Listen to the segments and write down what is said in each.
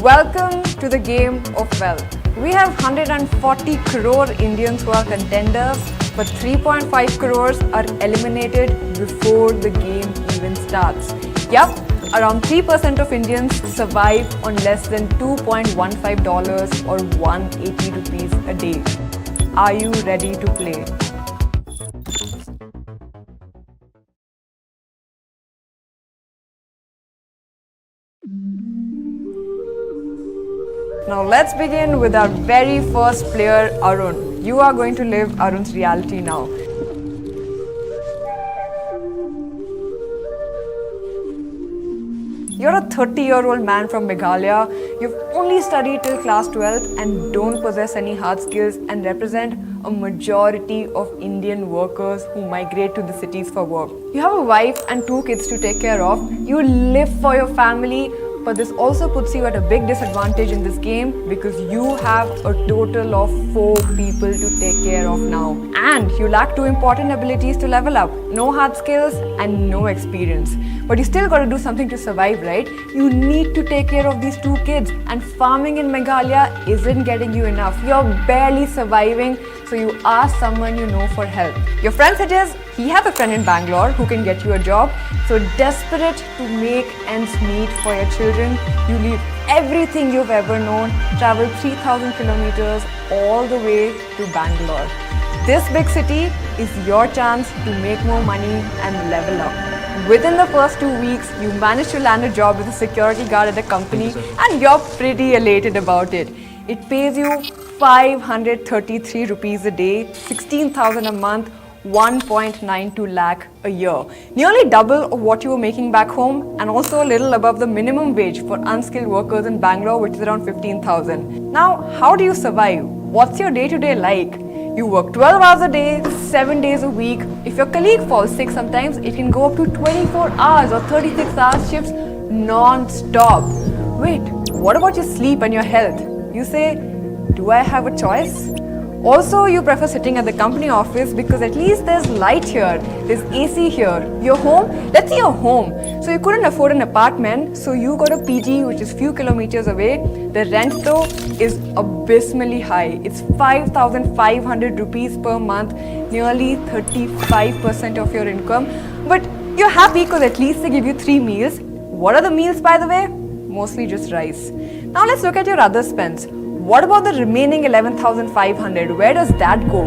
Welcome to the game of wealth. We have 140 crore Indians who are contenders, but 3.5 crores are eliminated before the game even starts. Yup, around 3% of Indians survive on less than $2.15 or 180 rupees a day. Are you ready to play? Now let's begin with our very first player, Arun. You are going to live Arun's reality now. You're a 30-year-old man from Meghalaya. You've only studied till class 12 and don't possess any hard skills and represent a majority of Indian workers who migrate to the cities for work. You have a wife and 2 kids to take care of. You live for your family, but this also puts you at a big disadvantage in this game because you have a total of 4 people to take care of now. And you lack 2 important abilities to level up. No hard skills and no experience. But you still got to do something to survive, right? You need to take care of these 2 kids, and farming in Meghalaya isn't getting you enough. You're barely surviving, so you ask someone you know for help. Your friend suggests he has a friend in Bangalore who can get you a job. So desperate to make ends meet for your children, you leave everything you've ever known, travel 3,000 kilometers all the way to Bangalore. This big city is your chance to make more money and level up. Within the first 2 weeks, you manage to land a job as a security guard at a company and you're pretty elated about it. It pays you 533 rupees a day, 16,000 a month, 1.92 lakh a year. Nearly double of what you were making back home and also a little above the minimum wage for unskilled workers in Bangalore, which is around 15,000. Now, how do you survive? What's your day-to-day like? You work 12 hours a day, 7 days a week. If your colleague falls sick sometimes, it can go up to 24 hours or 36 hours shifts non-stop. Wait, what about your sleep and your health? You say, do I have a choice? Also, you prefer sitting at the company office because at least there's light here, there's AC here. Your home, let's say you're home. So you couldn't afford an apartment, so you got a PG which is few kilometers away. The rent though is abysmally high. It's 5,500 rupees per month, nearly 35% of your income. But you're happy because at least they give you 3 meals. What are the meals, by the way? Mostly just rice. Now let's look at your other spends. What about the remaining 11,500? Where does that go?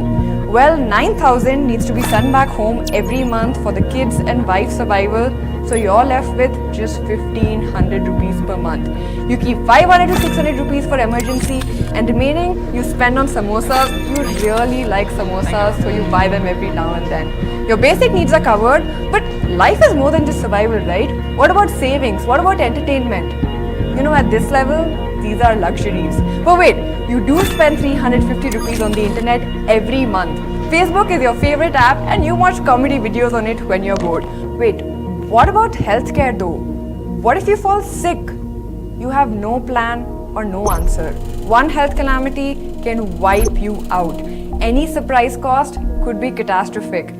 Well, 9,000 needs to be sent back home every month for the kids and wife survival. So you're left with just 1,500 rupees per month. You keep 500 to 600 rupees for emergency, and remaining you spend on samosas. You really like samosas, so you buy them every now and then. Your basic needs are covered, but life is more than just survival, right? What about savings? What about entertainment? You know, at this level, these are luxuries. But wait, you do spend 350 rupees on the internet every month. Facebook is your favorite app and you watch comedy videos on it when you're bored. Wait, what about healthcare though? What if you fall sick? You have no plan or no answer. One health calamity can wipe you out. Any surprise cost could be catastrophic.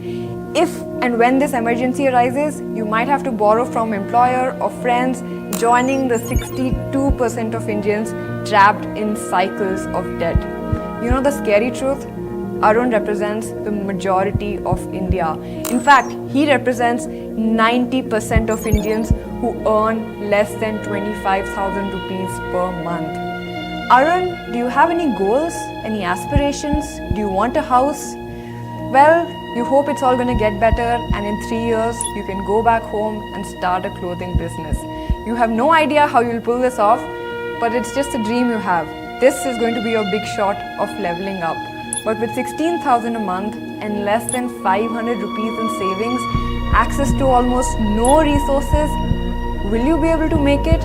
If and when this emergency arises, you might have to borrow from employer or friends, joining the 62% of Indians trapped in cycles of debt. You know the scary truth? Arun represents the majority of India. In fact, he represents 90% of Indians who earn less than 25,000 rupees per month. Arun, do you have any goals, any aspirations? Do you want a house? Well, you hope it's all going to get better and in 3 years you can go back home and start a clothing business. You have no idea how you'll pull this off, but it's just a dream you have. This is going to be your big shot of leveling up. But with 16,000 a month and less than 500 rupees in savings, access to almost no resources, will you be able to make it?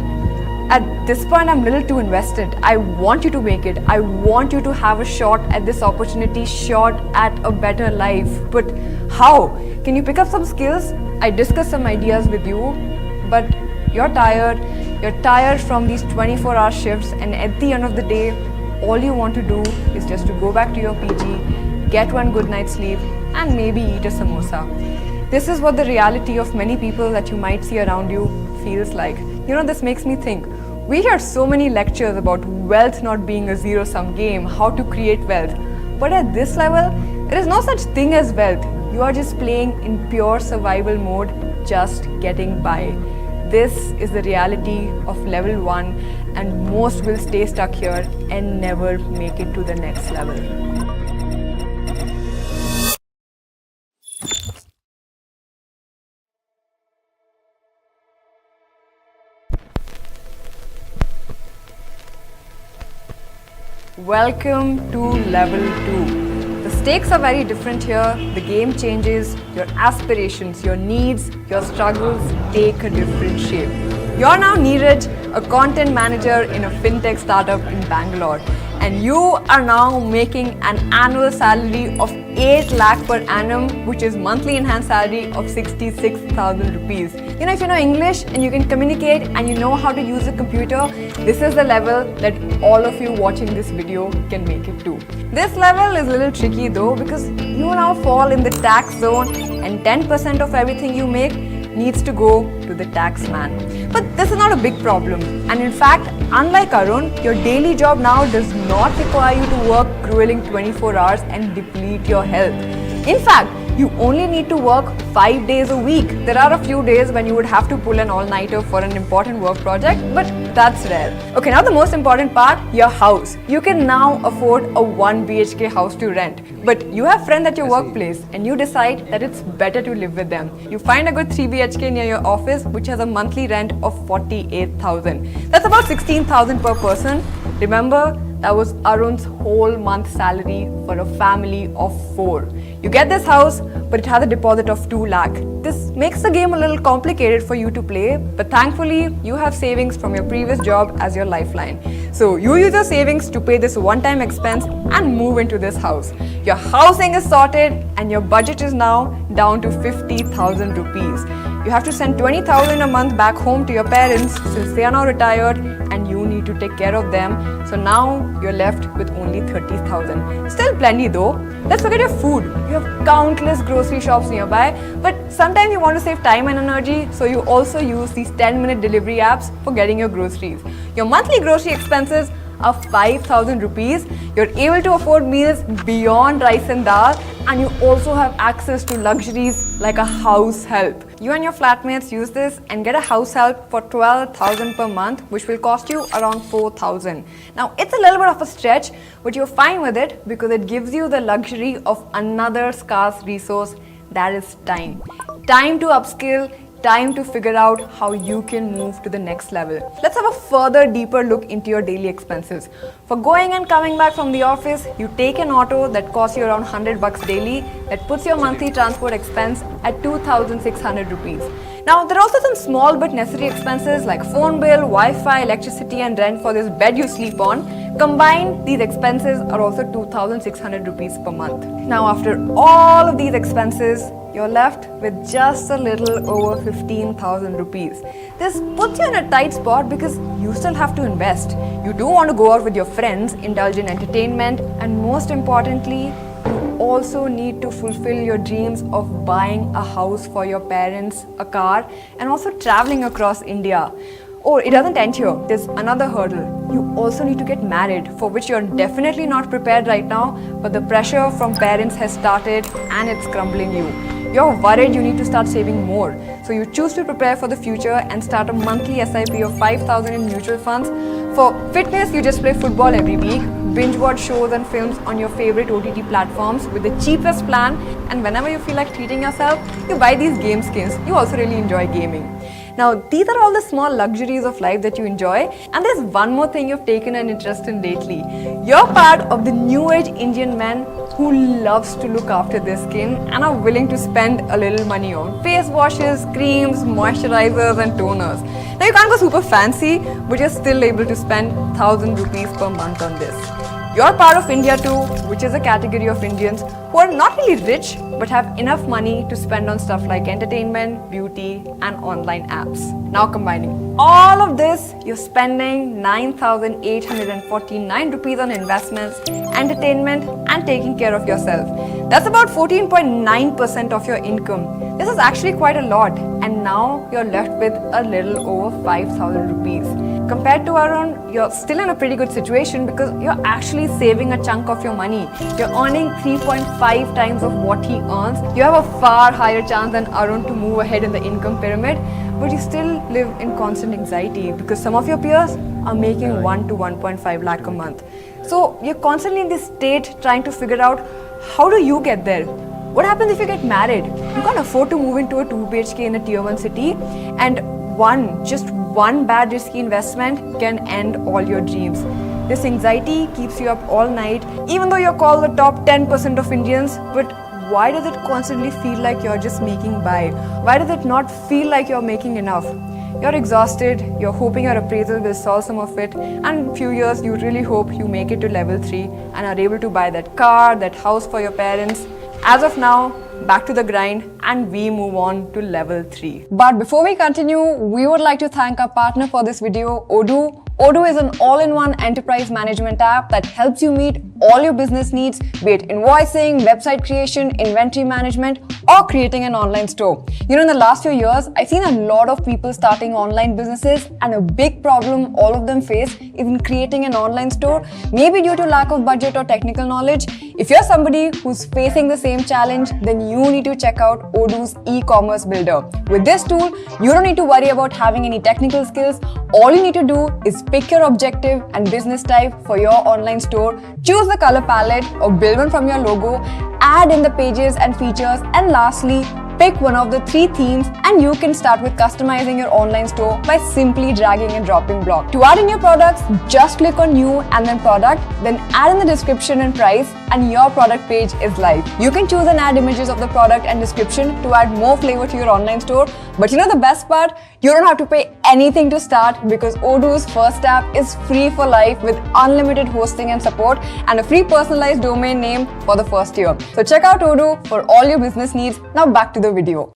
At this point, I'm a little too invested. I want you to make it. I want you to have a shot at this opportunity, shot at a better life. But how? Can you pick up some skills? I discussed some ideas with you, but you're tired from these 24-hour shifts, and at the end of the day, all you want to do is just to go back to your PG, get one good night's sleep, and maybe eat a samosa. This is what the reality of many people that you might see around you feels like. You know, this makes me think, We hear so many lectures about wealth not being a zero-sum game, how to create wealth. But at this level, there is no such thing as wealth. You are just playing in pure survival mode, just getting by. This is the reality of level 1, and most will stay stuck here and never make it to the next level. Welcome to level 2. The stakes are very different here. The game changes. Your aspirations, your needs, your struggles take a different shape. You're now Neeraj, a content manager in a fintech startup in Bangalore, and you are now making an annual salary of 8 lakh per annum, which is monthly enhanced salary of 66,000 rupees. You know, if you know English and you can communicate and you know how to use a computer, this is the level that all of you watching this video can make it to. This level is a little tricky though, because you now fall in the tax zone and 10% of everything you make needs to go to the tax man. But this is not a big problem, and in fact, unlike Arun, your daily job now does not require you to work grueling 24 hours and deplete your health. In fact, you only need to work 5 days a week. There are a few days when you would have to pull an all-nighter for an important work project, but that's rare. Okay, now the most important part, your house. You can now afford a 1 BHK house to rent, but you have friends at your workplace and you decide that it's better to live with them. You find a good 3 BHK near your office which has a monthly rent of 48,000. That's about 16,000 per person. Remember, that was Arun's whole month salary for a family of 4. You get this house, but it has a deposit of 2 lakh. This makes the game a little complicated for you to play, but thankfully, you have savings from your previous job as your lifeline. So you use your savings to pay this one-time expense and move into this house. Your housing is sorted and your budget is now down to 50,000 rupees. You have to send 20,000 a month back home to your parents since they are now retired and you need to take care of them. So now you're left with only 30,000. Still plenty though. Let's forget your food. You have countless grocery shops nearby, but sometimes you want to save time and energy, so you also use these 10-minute delivery apps for getting your groceries. Your monthly grocery expenses are 5,000 rupees. You're able to afford meals beyond rice and dal, and you also have access to luxuries like a house help. You and your flatmates use this and get a house help for 12,000 per month, which will cost you around 4,000. Now, it's a little bit of a stretch, but you're fine with it because it gives you the luxury of another scarce resource, that is time. Time to upskill, time to figure out how you can move to the next level. Let's have a further deeper look into your daily expenses. For going and coming back from the office, you take an auto that costs you around 100 bucks daily, that puts your monthly transport expense at 2,600 rupees. Now, there are also some small but necessary expenses like phone bill, Wi-Fi, electricity and rent for this bed you sleep on. Combined, these expenses are also 2,600 rupees per month. Now, after all of these expenses, you're left with just a little over 15,000 rupees. This puts you in a tight spot because you still have to invest. You do want to go out with your friends, indulge in entertainment, and most importantly, you also need to fulfill your dreams of buying a house for your parents, a car, and also traveling across India. Oh, it doesn't end here. There's another hurdle. You also need to get married, for which you're definitely not prepared right now, but the pressure from parents has started and it's crumbling you. You're worried you need to start saving more. So you choose to prepare for the future and start a monthly SIP of 5,000 in mutual funds. For fitness, you just play football every week, binge watch shows and films on your favorite OTT platforms with the cheapest plan, and whenever you feel like treating yourself, you buy these game skins. You also really enjoy gaming. Now, these are all the small luxuries of life that you enjoy, and there's one more thing you've taken an interest in lately. You're part of the new age Indian men who loves to look after their skin and are willing to spend a little money on face washes, creams, moisturizers and toners. Now, you can't go super fancy, but you're still able to spend 1,000 rupees per month on this. You're part of India too, which is a category of Indians who are not really rich but have enough money to spend on stuff like entertainment, beauty and online apps. Now combining all of this, you're spending 9,849 rupees on investments, entertainment and taking care of yourself. That's about 14.9% of your income. This is actually quite a lot, and now you're left with a little over 5,000 rupees. compared to Arun, you're still in a pretty good situation because you're actually saving a chunk of your money. You're earning 3.5 times of what he earns. You have a far higher chance than Arun to move ahead in the income pyramid, but you still live in constant anxiety because some of your peers are making 1 to 1.5 lakh a month. So you're constantly in this state trying to figure out, how do you get there? What happens if you get married? You can't afford to move into a 2 BHK in a tier 1 city, and just one bad risky investment can end all your dreams. This anxiety keeps you up all night, even though you're called the top 10% of Indians. But why does it constantly feel like you're just making by? Why does it not feel like you're making enough? You're exhausted, you're hoping your appraisal will solve some of it, and in a few years you really hope you make it to level 3 and are able to buy that car, that house for your parents. As of now, back to the grind, and we move on to level 3. But before we continue, we would like to thank our partner for this video, Odoo. Odoo is an all-in-one enterprise management app that helps you meet all your business needs, be it invoicing, website creation, inventory management, or creating an online store. You know, in the last few years, I've seen a lot of people starting online businesses, and a big problem all of them face is in creating an online store, maybe due to lack of budget or technical knowledge. If you're somebody who's facing the same challenge, then you need to check out Odoo's e-commerce builder. With this tool, you don't need to worry about having any technical skills. All you need to do is pick your objective and business type for your online store, choose the color palette or build one from your logo, add in the pages and features, and lastly, pick one of the 3 themes, and you can start with customizing your online store by simply dragging and dropping blocks. To add in your products, just click on new and then product, then add in the description and price, and your product page is live. You can choose and add images of the product and description to add more flavor to your online store. But you know the best part? You don't have to pay anything to start because Odoo's first app is free for life with unlimited hosting and support and a free personalized domain name for the first year. So check out Odoo for all your business needs. Now back to the video.